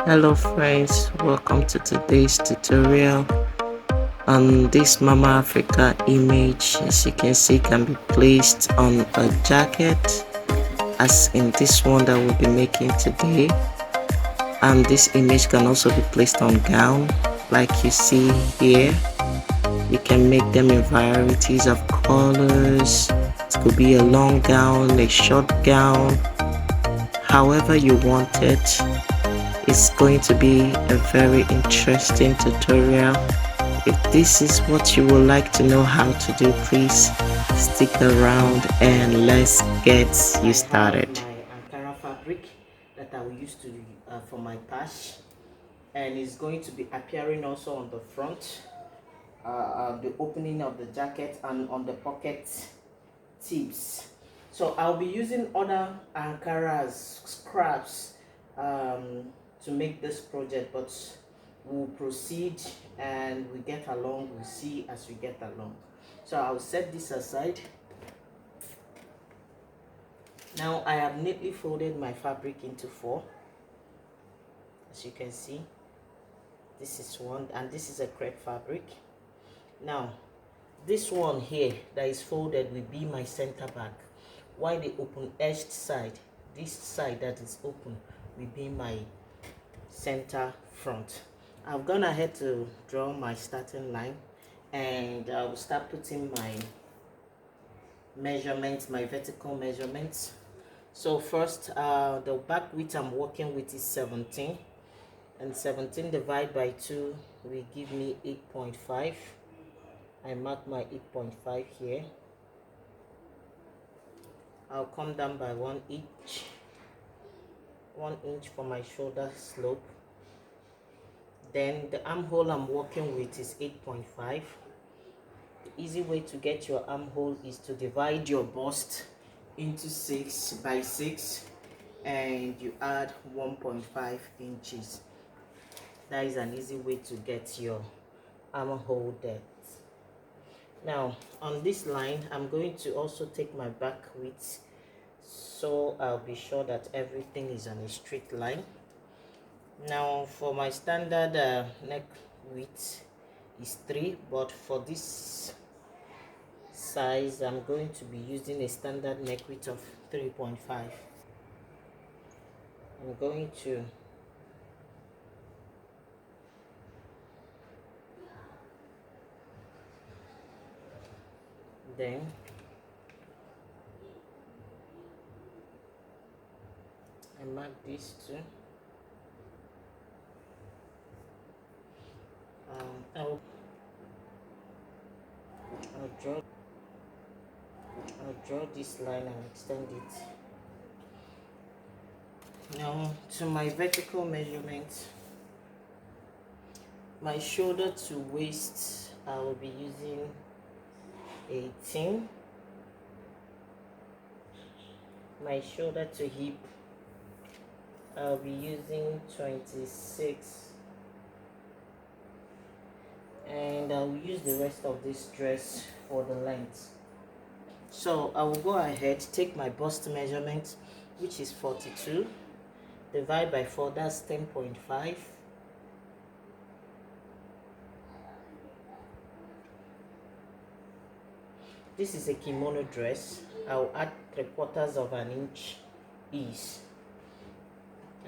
Hello friends, welcome to today's tutorial. On this Mama Africa image, as you can see, can be placed on a jacket, as in this one that we'll be making today. And this image can also be placed on gown, like you see here. You can make them in varieties of colors. It could be a long gown, a short gown, however you want it. It's going to be a very interesting tutorial. If this is what you would like to know how to do, please stick around and let's get you started. My Ankara fabric that I will use to for my patch, and it's going to be appearing also on the front, the opening of the jacket, and on the pocket tips. So I'll be using other Ankaras scraps to make this project, but we'll proceed and we get along. We'll see as we get along. So I'll set this aside. Now I have neatly folded my fabric into 4. As you can see, this is one, and this is a crepe fabric. Now this one here that is folded will be my center back, while the open edged side, this side that is open, will be my center front. I've gone ahead to draw my starting line, and I'll start putting my measurements, my vertical measurements. So first, the back width I'm working with is 17, and 17 divided by 2 will give me 8.5. I mark my 8.5 here. I'll come down by 1 inch. 1 inch for my shoulder slope. Then the armhole I'm working with is 8.5. The easy way to get your armhole is to divide your bust into 6 by 6 and you add 1.5 inches. That is an easy way to get your armhole depth. Now on this line, I'm going to also take my back width, so I'll be sure that everything is on a straight line. Now for my standard neck width is 3, but for this size I'm going to be using a standard neck width of 3.5. I'm going to then I mark these two. I'll draw this line and extend it. Now to my vertical measurement, my shoulder to waist, I will be using 18. My shoulder to hip, I'll be using 26. And I will use the rest of this dress for the length. So I will go ahead, take my bust measurement, which is 42, divide by 4, that's 10.5. This is a kimono dress. I'll add 3/4 of an inch ease.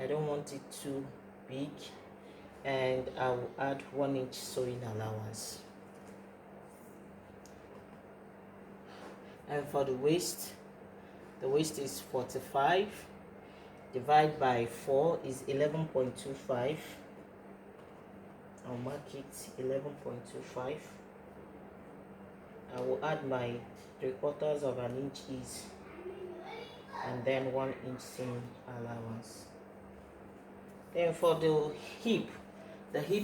I don't want it too big, and I will add 1 inch sewing allowance. And for the waist is 45, divided by 4 is 11.25. I'll mark it 11.25. I will add my 3/4 of an inch ease, and then 1 inch seam allowance. Then for the hip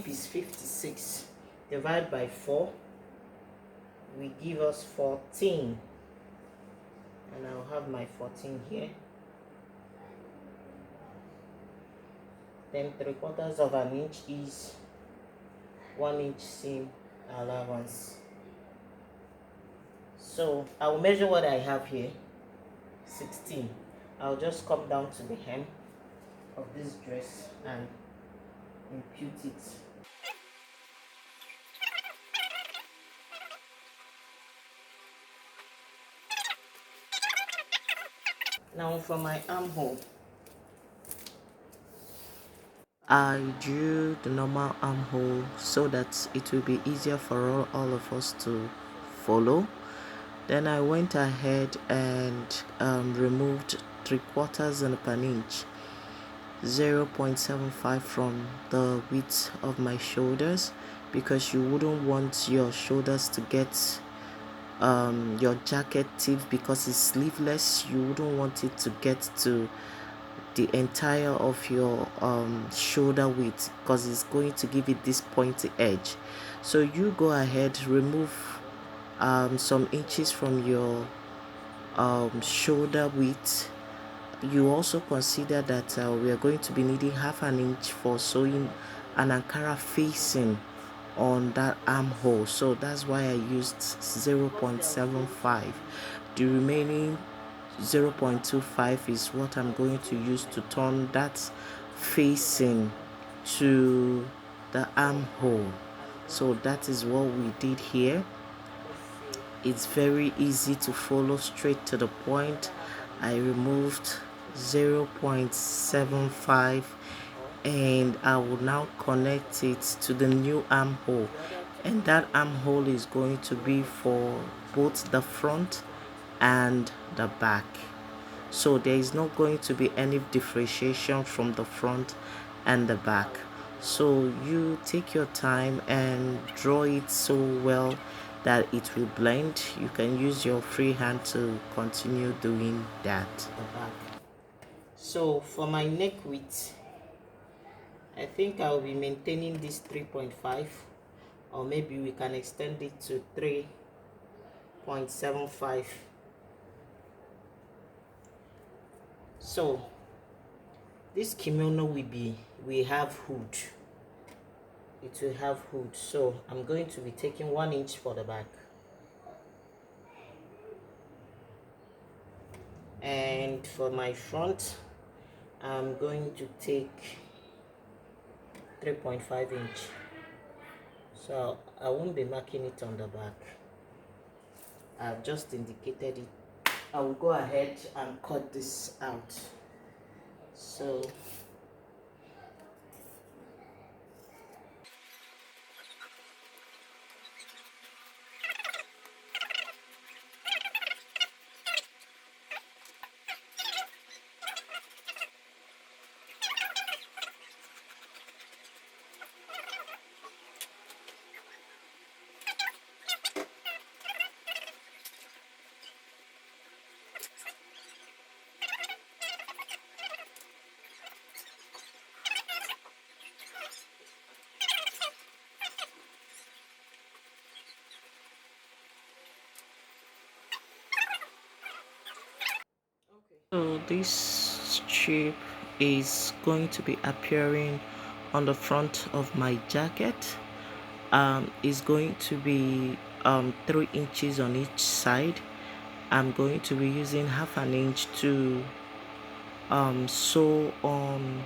is 56, divided by 4 will give us 14, and I'll have my 14 here. Then 3/4 of an inch is 1 inch seam allowance. So I will measure what I have here, 16. I'll just come down to the hem of this dress and impute it. Now for my armhole, I drew the normal armhole so that it will be easier for all of us to follow. Then I went ahead and removed 3/4 of an inch, 0.75 from the width of my shoulders, because you wouldn't want your shoulders to get your jacket tip, because it's sleeveless. You wouldn't want it to get to the entire of your shoulder width, because it's going to give it this pointy edge. So you go ahead, remove some inches from your shoulder width. You also consider that we are going to be needing 1/2 inch for sewing an Ankara facing on that armhole, so that's why I used 0.75. The remaining 0.25 is what I'm going to use to turn that facing to the armhole. So that is what we did here. It's very easy to follow, straight to the point. I removed 0.75 and I will now connect it to the new armhole, and that armhole is going to be for both the front and the back. So there is not going to be any differentiation from the front and the back. So you take your time and draw it so well that it will blend. You can use your free hand to continue doing that. the back. So for my neck width, I think I'll be maintaining this 3.5, or maybe we can extend it to 3.75. So this kimono will have hood. It will have hood, so I'm going to be taking 1 inch for the back, and for my front I'm going to take 3.5 inch. So I won't be marking it on the back, I've just indicated it. I will go ahead and cut this out. So So this strip is going to be appearing on the front of my jacket. Is going to be 3 inches on each side. I'm going to be using 1/2 inch to sew on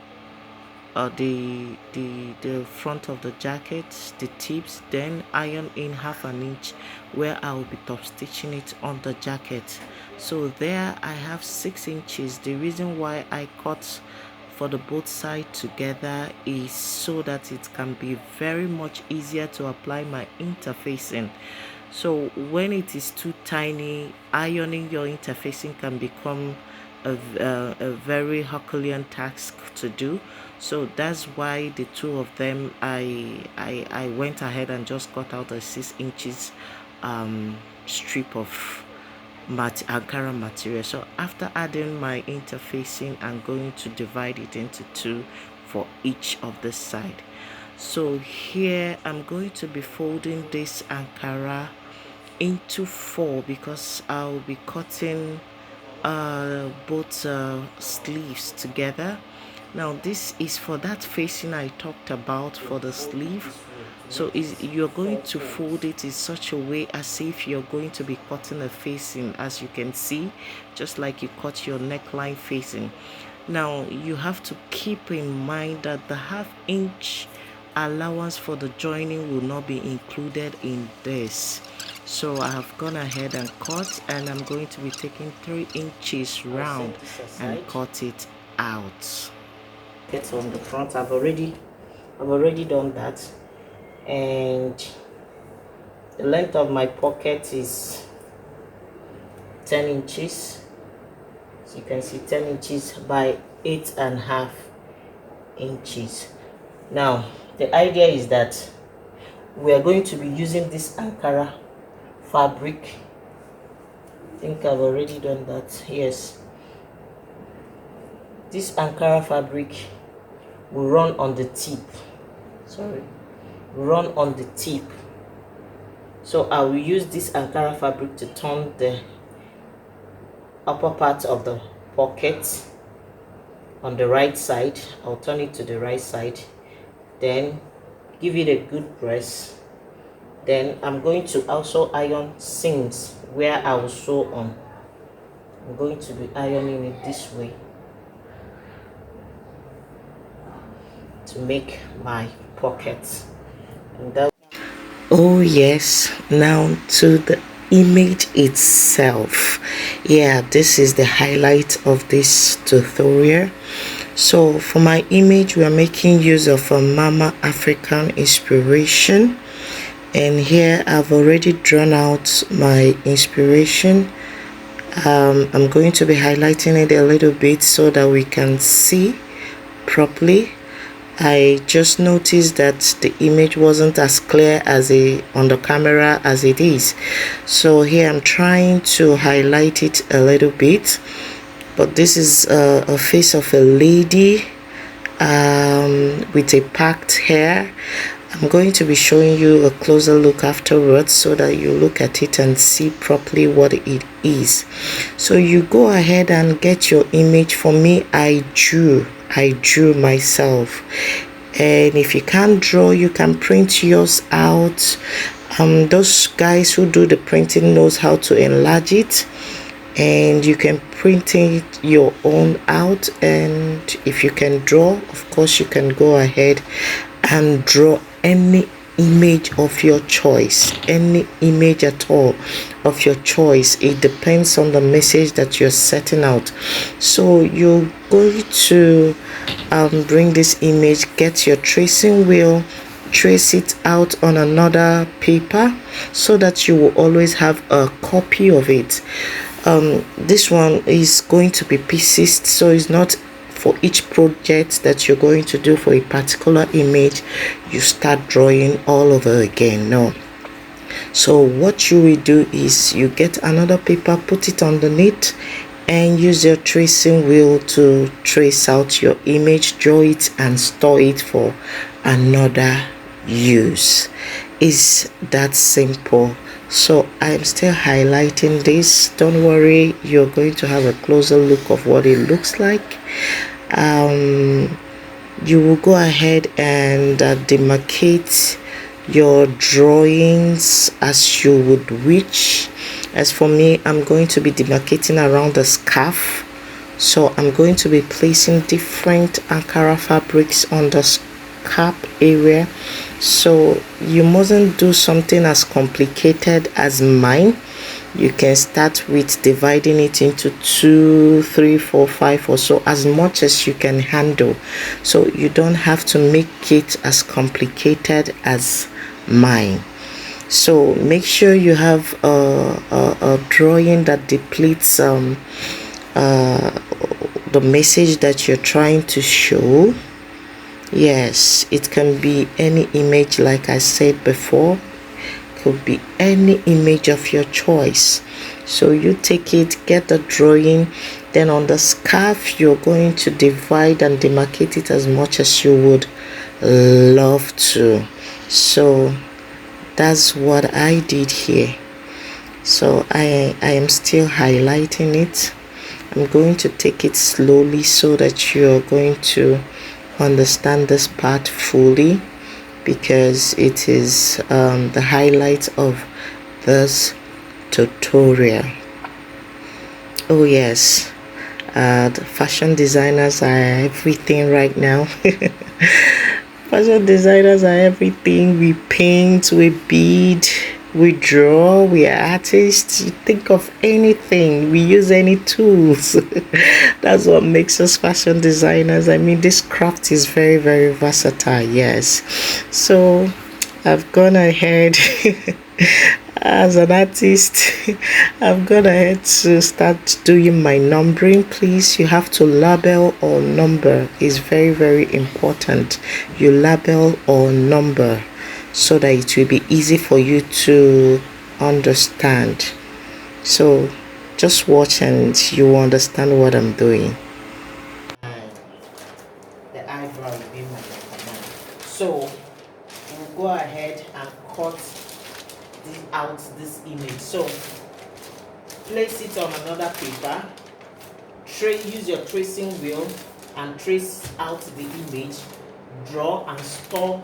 the front of the jacket, the tips, then iron in 1/2 inch where I will be top stitching it on the jacket. So there I have 6 inches. The reason why I cut for the both sides together is so that it can be very much easier to apply my interfacing. So when it is too tiny, ironing your interfacing can become a very Herculean task to do. So that's why the two of them, I went ahead and just cut out a 6 inches strip of Ankara material. So after adding my interfacing, I'm going to divide it into 2 for each of the side. So here I'm going to be folding this Ankara into 4 because I'll be cutting both sleeves together. Now this is for that facing I talked about for the sleeve. So you're going to fold it in such a way as if you're going to be cutting a facing, as you can see, just like you cut your neckline facing. Now you have to keep in mind that the 1/2 inch allowance for the joining will not be included in this. So I have gone ahead and cut, and I'm going to be taking 3 inches round and cut it out. It's on the front. I've already done that, and the length of my pocket is 10 inches. So you can see 10 inches by 8.5 inches. Now the idea is that we are going to be using this Ankara fabric. I think I've already done that. Yes, this Ankara fabric will run on the tip. Run on the tip. So I will use this Ankara fabric to turn the upper part of the pocket on the right side. I'll turn it to the right side, then give it a good press. Then I'm going to also iron seams where I will sew on. I'm going to be ironing it this way to make my pockets. And that Oh yes, now to the image itself. Yeah, this is the highlight of this tutorial. So for my image, we are making use of a Mama African inspiration, and here I've already drawn out my inspiration. I'm going to be highlighting it a little bit so that we can see properly. I just noticed that the image wasn't as clear as on the camera as it is, so here I'm trying to highlight it a little bit. But this is a face of a lady with a packed hair. I'm going to be showing you a closer look afterwards so that you look at it and see properly what it is. So you go ahead and get your image. For me, I drew myself, and if you can't draw, you can print yours out. Those guys who do the printing knows how to enlarge it, and you can print it your own out. And if you can draw, of course you can go ahead and draw any image of your choice, any image at all of your choice. It depends on the message that you're setting out. So you're going to bring this image, get your tracing wheel, trace it out on another paper so that you will always have a copy of it. This one is going to be pieces, so it's not for each project that you're going to do for a particular image you start drawing all over again. No. So what you will do is you get another paper, put it underneath, and use your tracing wheel to trace out your image, draw it, and store it for another use. Is that simple? So I'm still highlighting this. Don't worry, you're going to have a closer look of what it looks like. You will go ahead and demarcate your drawings as you would wish. As for me, I'm going to be demarcating around the scarf, so I'm going to be placing different Ankara fabrics on the scarf area. So you mustn't do something as complicated as mine. You can start with dividing it into 2, 3, 4, 5 or so, as much as you can handle. So you don't have to make it as complicated as mine. So make sure you have a drawing that depletes the message that you're trying to show. Yes, it can be any image, like I said before. Could be any image of your choice. So you take it, get the drawing, then on the scarf you're going to divide and demarcate it as much as you would love to. So that's what I did here. So I am still highlighting it. I'm going to take it slowly so that you're going to understand this part fully, because it is the highlight of this tutorial. Oh yes, The fashion designers are everything right now. Fashion designers are everything. We paint, we bead, we draw, we are artists. You think of anything, we use any tools. That's what makes us fashion designers. I mean, this craft is very, very versatile, yes. So I've gone ahead as an artist. I've gone ahead to start doing my numbering. Please, you have to label or number. It's very, very important. You label or number so that it will be easy for you to understand. So just watch and you will understand what I'm doing. And the eyebrow will be my command. So we'll go ahead and cut out this image. So place it on another paper. Use your tracing wheel and trace out the image. Draw and store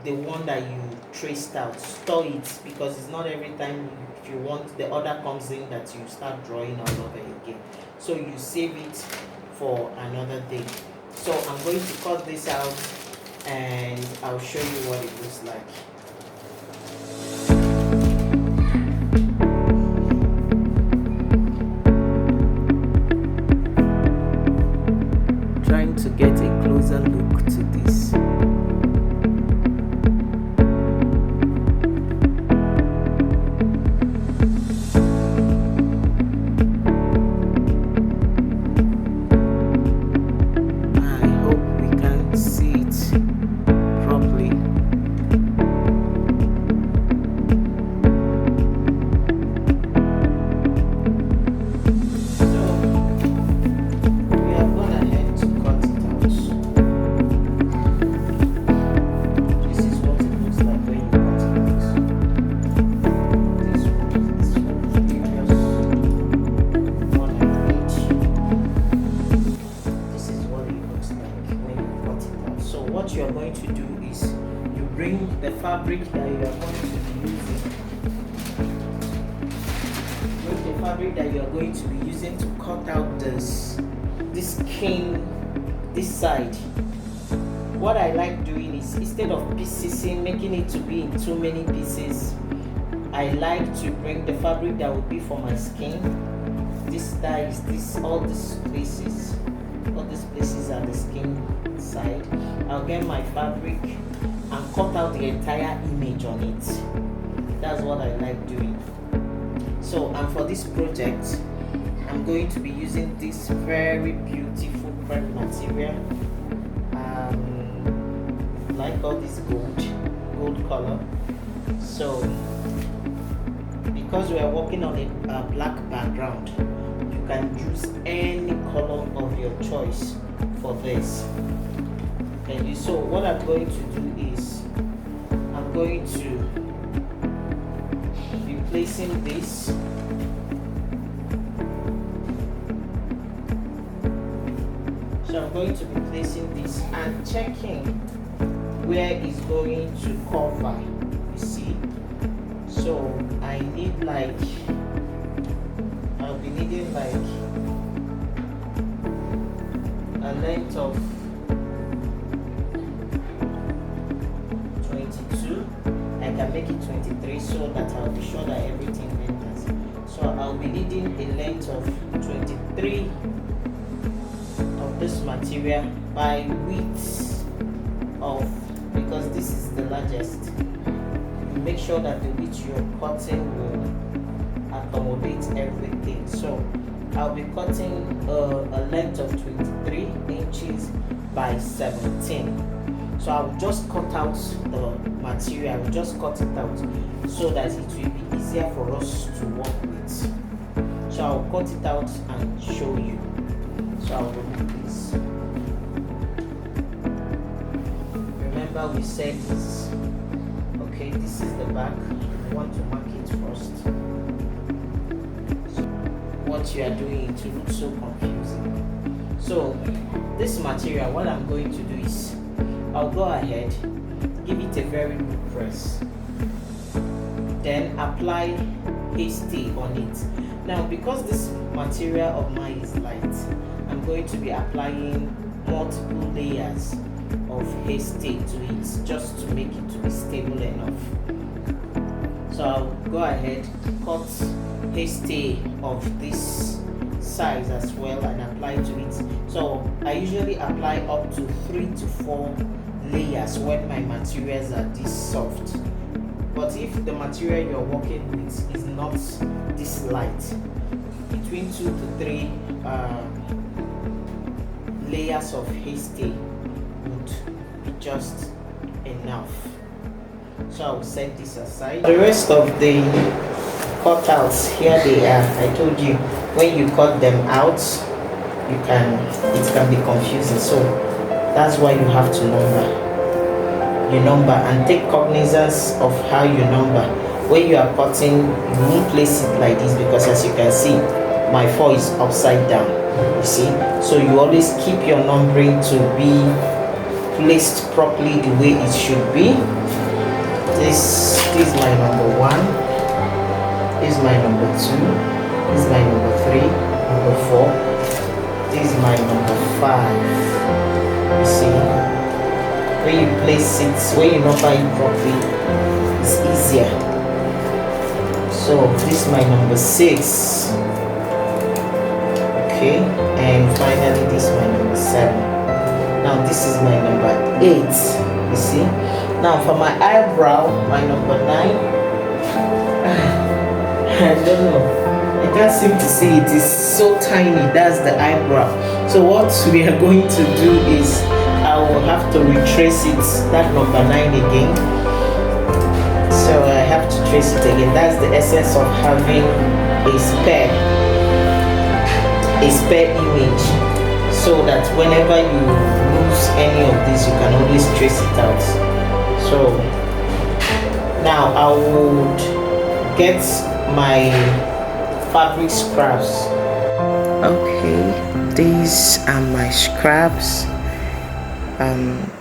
the one that you traced out. Store it, because it's not every time if you want the order comes in that you start drawing all over again. So you save it for another day. So I'm going to cut this out and I'll show you what it looks like. Trying to get a closer look to this. I hope we can see it properly. What you are going to do is you bring the fabric that you are going to be using. Bring the fabric that you are going to be using to cut out this skin, this side. What I like doing is, instead of piecing, making it to be in too many pieces, I like to bring the fabric that will be for my skin. This dies, all these places are the skin side. I'll get my fabric and cut out the entire image on it. That's what I like doing. So, and for this project, I'm going to be using this very beautiful crepe material. Like all this gold color. So, because we are working on a black background, you can use any color of your choice for this. And so what I'm going to do is, I'm going to be placing this. So I'm going to be placing this and checking where it's going to cover, you see. So I need I'll be needing a length of 22. I can make it 23 so that I'll be sure that everything enters. So I'll be needing a length of 23 of this material by width of, because this is the largest. Make sure that the width you're cutting will accommodate everything. So I'll be cutting a length of 23 inches by 17. So I'll just cut out the material. I will just cut it out so that it will be easier for us to work with. So I'll cut it out and show you. So I'll remove this. Remember we said this. Okay, this is the back. I want to mark it first. So what you are doing, it will look so confusing. So this material, what I'm going to do is, I'll go ahead, give it a very good press, then apply pasty on it. Now, because this material of mine is light, I'm going to be applying multiple layers of hairstay to it just to make it to be stable enough. So I'll go ahead, cut hairstay of this size as well and apply to it. So I usually apply up to 3 to 4 layers when my materials are this soft. But if the material you're working with is not this light, between 2 to 3 layers of hairstay would be just enough. So I'll set this aside. The rest of the cutouts, here they are. I told you when you cut them out, it can be confusing. So that's why you have to number and take cognizance of how you number. When you are cutting, you won't place it like this because as you can see, my 4 is upside down. You see, so you always keep your numbering to be placed properly the way it should be. This is my number 1. This is my number 2. This is my number 3. Number 4. This is my number 5. You see. When you place it, when you number it properly, it's easier. So this is my number 6. Okay, and finally this is my number 7. Now this is my number 8. You see. Now for my eyebrow, my number 9. I don't know. I can't seem to see it. It's so tiny. That's the eyebrow. So what we are going to do is I will have to retrace it, that number 9 again. So I have to trace it again. That's the essence of having a spare image, so that whenever you lose any of this, you can always trace it out. So now I would get my fabric scraps. Okay, these are my scraps.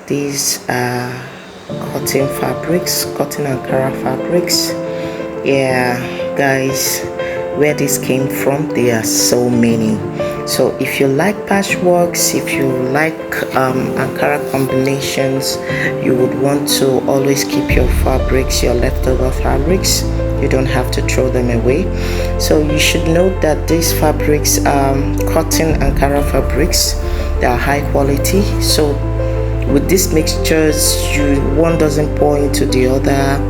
These are cotton fabrics, cotton Ankara fabrics. Yeah, guys, where this came from, there are so many. So if you like patchworks, if you like Ankara combinations, you would want to always keep your fabrics, your leftover fabrics. You don't have to throw them away. So you should note that these fabrics, cotton Ankara fabrics, they are high quality. So with these mixtures, one doesn't pour into the other,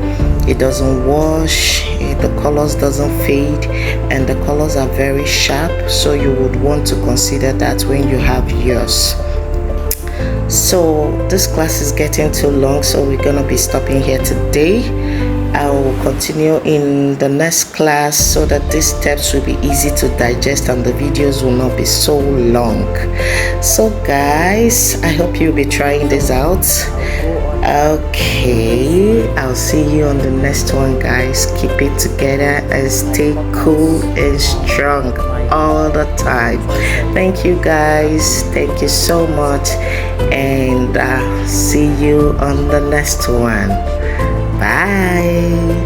it doesn't wash, the colors doesn't fade, and the colors are very sharp. So you would want to consider that when you have yours. So this class is getting too long, so we're gonna be stopping here today. I will continue in the next class so that these steps will be easy to digest and the videos will not be so long. So guys, I hope you'll be trying this out. Okay, I'll see you on the next one, guys. Keep it together and stay cool and strong all the time. Thank you guys, thank you so much, and see you on the next one. Bye.